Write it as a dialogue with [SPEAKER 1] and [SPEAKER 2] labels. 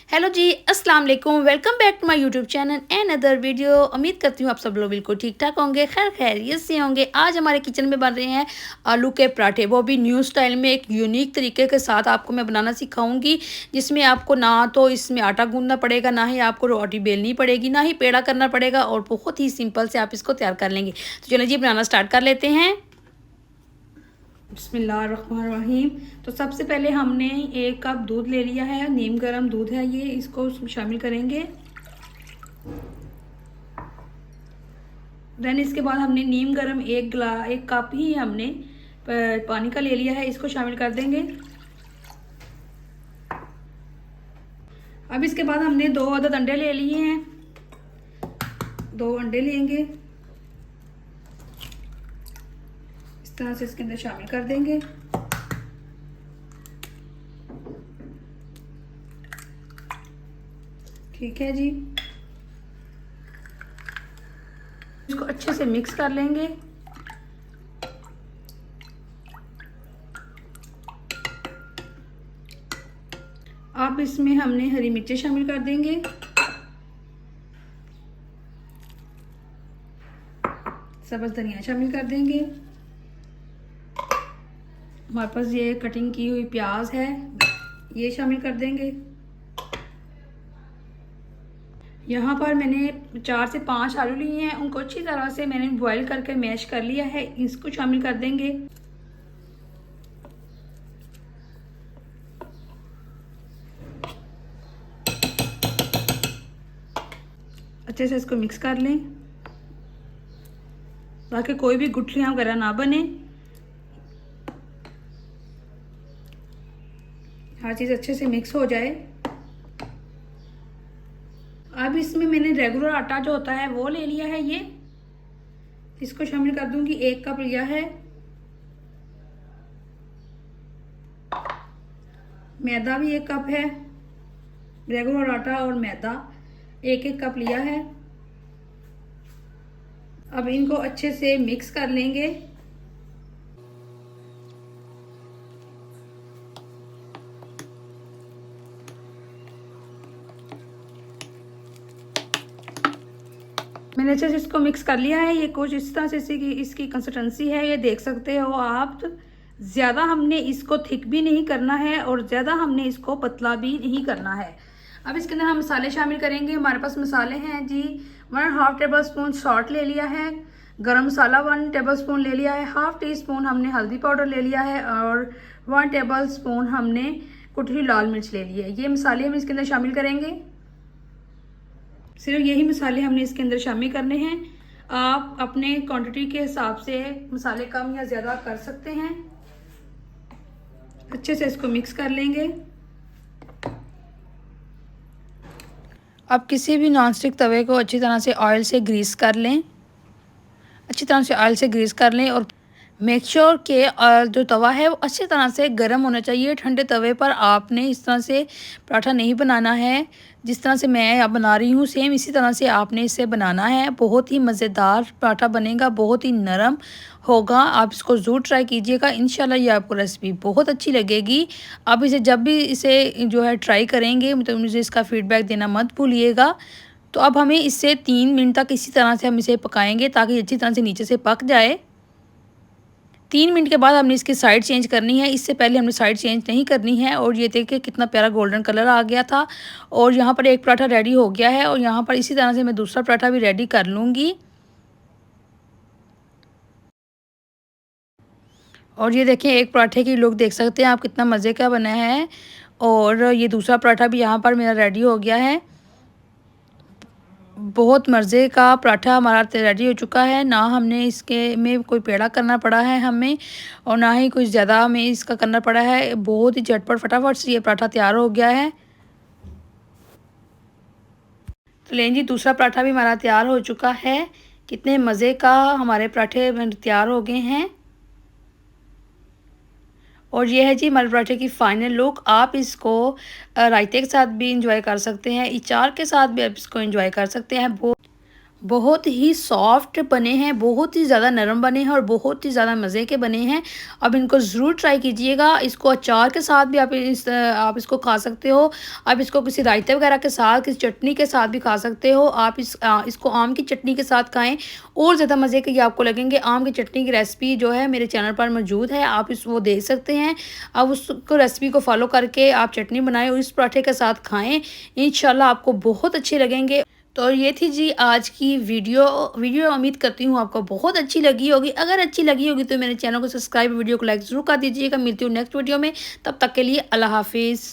[SPEAKER 1] Hello जी, अस्सलाम वालेकुम। Welcome back to my YouTube channel and other video. उम्मीद करती हूँ आप सब लोग बिल्कुल ठीक ठाक होंगे, खैर खैरियत से होंगे। आज हमारे किचन में बन रहे हैं आलू के पराठे, वो भी न्यू स्टाइल में एक यूनिक तरीके के साथ आपको मैं बनाना सिखाऊंगी, जिसमें आपको ना तो इसमें आटा गूंदना पड़ेगा, ना ही आपको रोटी बेलनी पड़ेगी, ना ही पेड़ा करना पड़ेगा, और बहुत ही सिंपल से आप इसको तैयार कर लेंगे। तो चलो जी, बनाना स्टार्ट कर लेते हैं। बिस्मिल्लाहिर्रहमानिर्रहीम। तो सबसे पहले हमने 1 कप दूध ले लिया है, नीम गर्म दूध है ये, इसको शामिल करेंगे। देन इसके बाद हमने नीम गर्म 1 कप ही हमने पानी का ले लिया है, इसको शामिल कर देंगे। अब इसके बाद हमने 2 अदद अंडे ले लिए हैं, 2 अंडे लेंगे, इस तरह से इसके अंदर शामिल कर देंगे। ठीक है जी, इसको अच्छे से मिक्स कर लेंगे। अब इसमें हमने हरी मिर्चें शामिल कर देंगे, सब्ज़ धनिया शामिल कर देंगे। हमारे पास ये कटिंग की हुई प्याज है, ये शामिल कर देंगे। यहाँ पर मैंने 4 से 5 आलू लिए हैं, उनको अच्छी तरह से मैंने बॉईल करके मैश कर लिया है, इसको शामिल कर देंगे। अच्छे से इसको मिक्स कर लें ताकि कोई भी गुठलियाँ वगैरह ना बने। हर चीज़ अच्छे से मिक्स हो जाए। अब इसमें मैंने रेगुलर आटा जो होता है वो ले लिया है, ये इसको शामिल कर दूंगी। 1 कप लिया है। मैदा भी 1 कप है, रेगुलर आटा और मैदा 1-1 कप लिया है। अब इनको अच्छे से मिक्स कर लेंगे। मैंने अच्छे से इसको मिक्स कर लिया है। ये कुछ इस तरह से इसकी कंसिस्टेंसी है, ये देख सकते हो आप। ज़्यादा हमने इसको थिक भी नहीं करना है और ज़्यादा हमने इसको पतला भी नहीं करना है। अब इसके अंदर हम मसाले शामिल करेंगे। हमारे पास मसाले हैं जी, 1/2 टेबल स्पून सॉल्ट ले लिया है, गरम मसाला 1 टेबल स्पून ले लिया है, 1/2 टी-स्पून हमने हल्दी पाउडर ले लिया है, और 1 टेबल स्पून हमने कुटी हुई लाल मिर्च ले ली है। ये मसाले हम इसके अंदर शामिल करेंगे। सिर्फ यही मसाले हमने इसके अंदर शामिल करने हैं। आप अपने क्वांटिटी के हिसाब से मसाले कम या ज़्यादा कर सकते हैं। अच्छे से इसको मिक्स कर लेंगे। अब किसी भी नॉनस्टिक तवे को अच्छी तरह से ऑयल से ग्रीस कर लें, अच्छी तरह से ऑयल से ग्रीस कर लें, और मेक श्योर कि जो तवा है वो अच्छी तरह से गर्म होना चाहिए। ठंडे तवे पर आपने इस तरह से पराठा नहीं बनाना है। जिस तरह से मैं अब बना रही हूँ सेम इसी तरह से आपने इसे बनाना है। बहुत ही मज़ेदार पराठा बनेगा, बहुत ही नरम होगा। आप इसको ज़रूर ट्राई कीजिएगा, इंशाल्लाह ये आपको रेसिपी बहुत अच्छी लगेगी। आप इसे जब भी इसे जो है ट्राई करेंगे तो मुझे इसका फ़ीडबैक देना मत भूलिएगा। तो अब हमें इससे 3 मिनट तक इसी तरह से हम इसे पकाएँगे ताकि अच्छी तरह से नीचे से पक जाए। 3 मिनट के बाद हमने इसकी साइड चेंज करनी है, इससे पहले हमने साइड चेंज नहीं करनी है। और ये देखिए कितना प्यारा गोल्डन कलर आ गया था। और यहाँ पर एक पराठा रेडी हो गया है, और यहाँ पर इसी तरह से मैं दूसरा पराठा भी रेडी कर लूँगी। और ये देखें, एक पराठे की लुक देख सकते हैं आप कितना मज़े का बना है। और ये दूसरा पराठा भी यहाँ पर मेरा रेडी हो गया है। बहुत मज़े का पराठा हमारा रेडी हो चुका है। ना हमने इसके में कोई पेड़ा करना पड़ा है हमें, और ना ही कुछ ज़्यादा हमें इसका करना पड़ा है। बहुत ही झटपट फटाफट से ये पराठा तैयार हो गया है। तो लें जी, दूसरा पराठा भी हमारा तैयार हो चुका है। कितने मज़े का हमारे पराठे तैयार हो गए हैं। और ये है जी हमारे पराठे की फ़ाइनल लुक। आप इसको रायते के साथ भी इंजॉय कर सकते हैं, अचार के साथ भी आप इसको इंजॉय कर सकते हैं। बहुत बहुत ही सॉफ्ट बने हैं, बहुत ही ज़्यादा नरम बने हैं और बहुत ही ज़्यादा मज़े के बने हैं। अब इनको ज़रूर ट्राई कीजिएगा। इसको अचार के साथ भी आप इसको खा सकते हो। आप इसको किसी रायते वगैरह के साथ, किसी चटनी के साथ भी खा सकते हो। आप इसको आम की चटनी के साथ खाएँ और ज़्यादा मज़े के ये आपको लगेंगे। आम की चटनी की रेसिपी जो है मेरे चैनल पर मौजूद है, आप वो देख सकते हैं। अब उसको रेसिपी को फ़ॉलो करके आप चटनी बनाएँ और इस पराठे के साथ खाएँ। इंशाल्लाह आपको बहुत अच्छे लगेंगे। तो ये थी जी आज की वीडियो उम्मीद करती हूँ आपको बहुत अच्छी लगी होगी। अगर अच्छी लगी होगी तो मेरे चैनल को सब्सक्राइब, वीडियो को लाइक ज़रूर कर दीजिएगा। मिलती हूँ नेक्स्ट वीडियो में, तब तक के लिए अल्लाह हाफिज़।